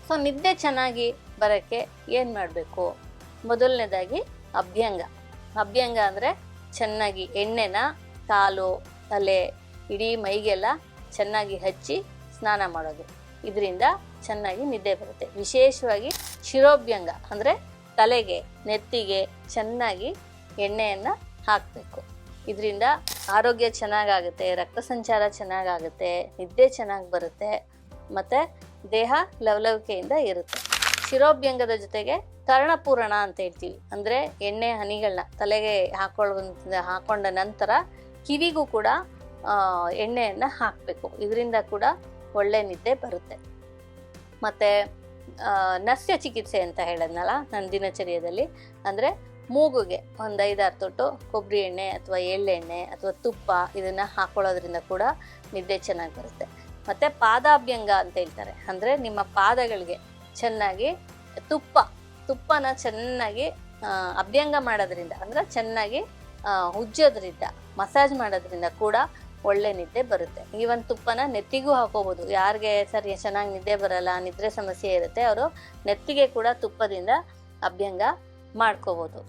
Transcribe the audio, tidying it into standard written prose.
So ನಿದ್ದೆ ಚೆನ್ನಾಗಿ ಬರೋಕ್ಕೆ ಏನು ಮಾಡಬೇಕು? ಮೊದಲನೇದಾಗಿ ಅಭ್ಯಂಗ. ಅಭ್ಯಂಗ ಅಂದರೆ ಚೆನ್ನಾಗಿ ಎಣ್ಣೆನ ಕಾಲು, ತಲೆ, ಇಡೀ ಮೈಗೆಲ್ಲ ಚೆನ್ನಾಗಿ ಹಚ್ಚಿ ಸ್ನಾನ ಮಾಡೋದು. ಇದರಿಂದ ಚೆನ್ನಾಗಿ ನಿದ್ದೆ ಬರುತ್ತೆ. ವಿಶೇಷವಾಗಿ ಶಿರೋಭ್ಯಂಗ ಅಂದರೆ ತಲೆಗೆ, ನೆತ್ತಿಗೆ ಚೆನ್ನಾಗಿ ಎಣ್ಣೆಯನ್ನು ಹಾಕಬೇಕು. ಇದರಿಂದ ಆರೋಗ್ಯ ಚೆನ್ನಾಗಾಗುತ್ತೆ, ರಕ್ತ ಸಂಚಾರ ಚೆನ್ನಾಗಾಗುತ್ತೆ, ನಿದ್ದೆ ಚೆನ್ನಾಗಿ ಬರುತ್ತೆ ಮತ್ತು ದೇಹ ಲವಲವಿಕೆಯಿಂದ ಇರುತ್ತೆ. ಶಿರೋಭ್ಯಂಗದ ಜೊತೆಗೆ ಕರ್ಣಪೂರಣ ಅಂತ ಹೇಳ್ತೀವಿ. ಅಂದರೆ ಎಣ್ಣೆ ಹನಿಗಳನ್ನ ತಲೆಗೆ ಹಾಕೊಂಡ ನಂತರ ಕಿವಿಗೂ ಕೂಡ ಎಣ್ಣೆಯನ್ನು ಹಾಕಬೇಕು. ಇದರಿಂದ ಕೂಡ ಒಳ್ಳೆ ನಿದ್ದೆ ಬರುತ್ತೆ. ಮತ್ತು ನಸ್ಯ ಚಿಕಿತ್ಸೆ ಅಂತ ಹೇಳಿದ್ನಲ್ಲ ನನ್ನ ದಿನಚರ್ಯದಲ್ಲಿ, ಅಂದರೆ ಮೂಗುಗೆ ಒಂದು 5-6 ತೊಟ್ಟು ಕೊಬ್ಬರಿ ಎಣ್ಣೆ ಅಥವಾ ಎಳ್ಳೆಣ್ಣೆ ಅಥವಾ ತುಪ್ಪ ಇದನ್ನು ಹಾಕೊಳ್ಳೋದ್ರಿಂದ ಕೂಡ ನಿದ್ದೆ ಚೆನ್ನಾಗಿ ಬರುತ್ತೆ. ಮತ್ತು ಪಾದಾಭ್ಯಂಗ ಅಂತ ಹೇಳ್ತಾರೆ. ಅಂದರೆ ನಿಮ್ಮ ಪಾದಗಳಿಗೆ ಚೆನ್ನಾಗಿ ತುಪ್ಪನ ಚೆನ್ನಾಗಿ ಅಭ್ಯಂಗ ಮಾಡೋದ್ರಿಂದ, ಅಂದರೆ ಚೆನ್ನಾಗಿ ಉಜ್ಜೋದ್ರಿಂದ, ಮಸಾಜ್ ಮಾಡೋದ್ರಿಂದ ಕೂಡ ಒಳ್ಳೆ ನಿದ್ದೆ ಬರುತ್ತೆ. ಈ ಒಂದು ತುಪ್ಪನ ನೆತ್ತಿಗೂ ಹಾಕೋಬೋದು. ಯಾರಿಗೆ ಚೆನ್ನಾಗಿ ನಿದ್ದೆ ಬರಲ್ಲ, ನಿದ್ರೆ ಸಮಸ್ಯೆ ಇರುತ್ತೆ, ಅವರು ನೆತ್ತಿಗೆ ಕೂಡ ತುಪ್ಪದಿಂದ ಅಭ್ಯಂಗ ಮಾಡ್ಕೋಬೋದು.